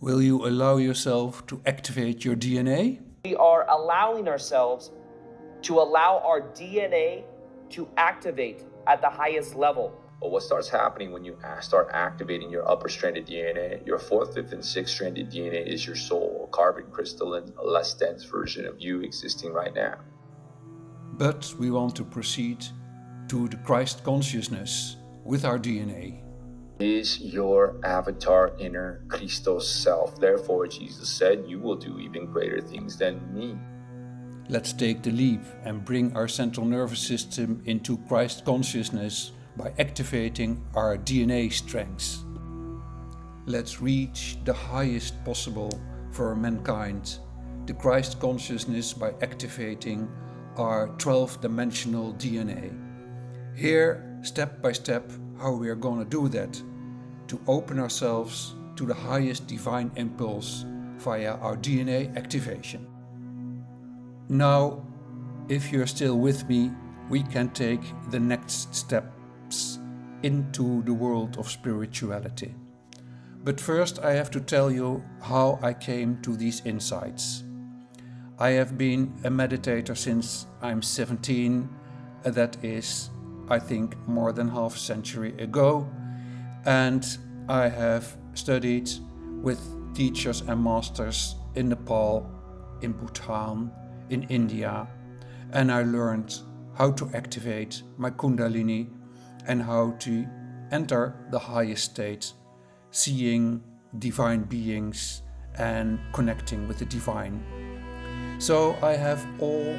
Will you allow yourself to activate your DNA? We are allowing ourselves to allow our DNA to activate at the highest level. But what starts happening when you start activating your upper stranded DNA, your fourth, fifth, and sixth stranded DNA is your soul, a carbon crystalline, a less dense version of you existing right now. But we want to proceed to the Christ consciousness with our DNA. Is your avatar inner Christos self. Therefore, Jesus said, you will do even greater things than me. Let's take the leap and bring our central nervous system into Christ consciousness by activating our DNA strengths. Let's reach the highest possible for mankind, the Christ consciousness, by activating our 12-dimensional DNA. Here, step by step, how we are going to do that, to open ourselves to the highest divine impulse via our DNA activation. Now, if you're still with me, we can take the next steps into the world of spirituality. But first I have to tell you how I came to these insights. I have been a meditator since I'm 17, that is, I think, more than half a century ago, and I have studied with teachers and masters in Nepal, in Bhutan, in India, and I learned how to activate my Kundalini and how to enter the highest state, seeing divine beings and connecting with the divine. So I have all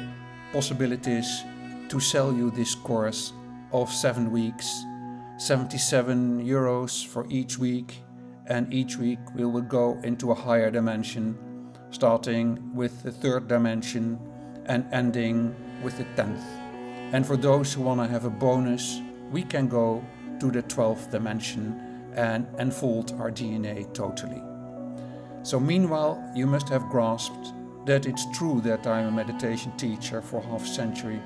possibilities to sell you this course of 7 weeks, 77 euros for each week, and each week we will go into a higher dimension, starting with the 3rd dimension and ending with the 10th. And for those who want to have a bonus, we can go to the 12th dimension and unfold our DNA totally. So meanwhile, you must have grasped that it's true that I'm a meditation teacher for half a century.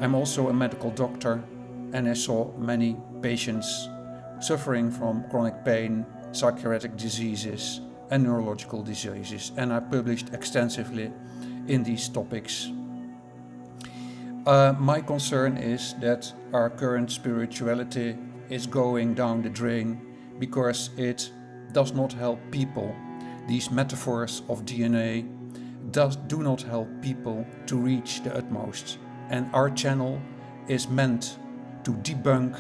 I'm also a medical doctor, and I saw many patients suffering from chronic pain, psychiatric diseases and neurological diseases, and I published extensively in these topics. My concern is that our current spirituality is going down the drain because it does not help people. These metaphors of DNA do not help people to reach the utmost, and our channel is meant to debunk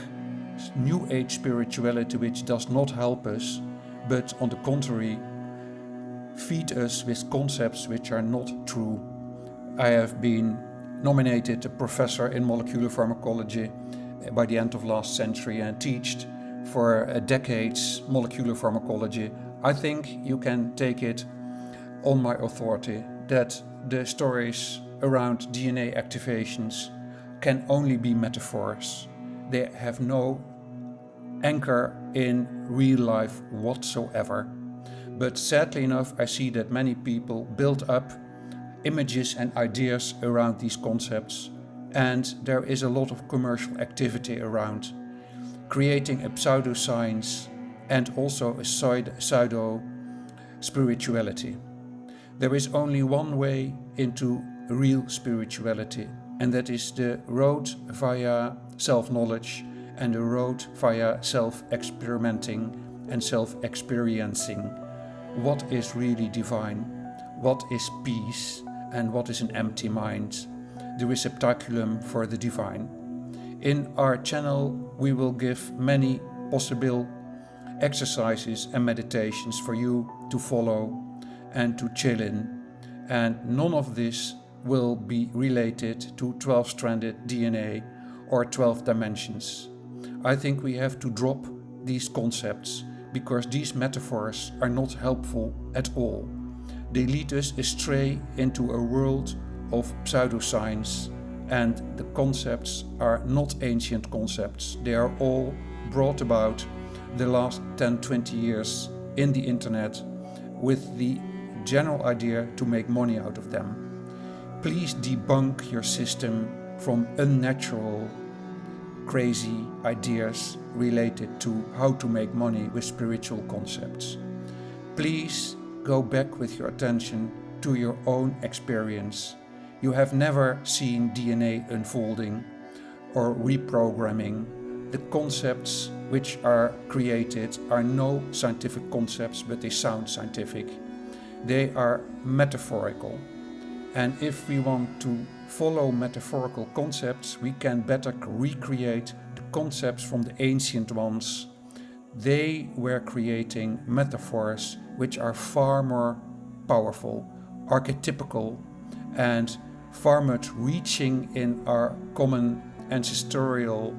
New Age spirituality, which does not help us, but on the contrary feed us with concepts which are not true. I have been nominated a professor in molecular pharmacology by the end of last century and taught for decades molecular pharmacology. I think you can take it on my authority that the stories around DNA activations can only be metaphors. They have no anchor in real life whatsoever. But sadly enough, I see that many people build up images and ideas around these concepts, and there is a lot of commercial activity around creating a pseudoscience and also a pseudo spirituality. There is only one way into real spirituality, and that is the road via self-knowledge and the road via self-experimenting and self-experiencing. What is really divine? What is peace? And what is an empty mind? The receptaculum for the divine. In our channel we will give many possible exercises and meditations for you to follow and to chill in, and none of this will be related to 12-stranded DNA or 12 dimensions. I think we have to drop these concepts because these metaphors are not helpful at all. They lead us astray into a world of pseudoscience, and the concepts are not ancient concepts. They are all brought about the last 10-20 years in the internet with the general idea to make money out of them. Please debunk your system from unnatural, crazy ideas related to how to make money with spiritual concepts. Please go back with your attention to your own experience. You have never seen DNA unfolding or reprogramming. The concepts which are created are no scientific concepts, but they sound scientific. They are metaphorical. And if we want to follow metaphorical concepts, we can better recreate the concepts from the ancient ones. They were creating metaphors which are far more powerful, archetypical, and far much reaching in our common ancestral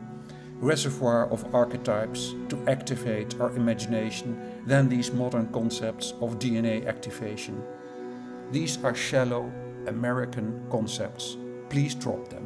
reservoir of archetypes to activate our imagination than these modern concepts of DNA activation. These are shallow American concepts. Please drop them.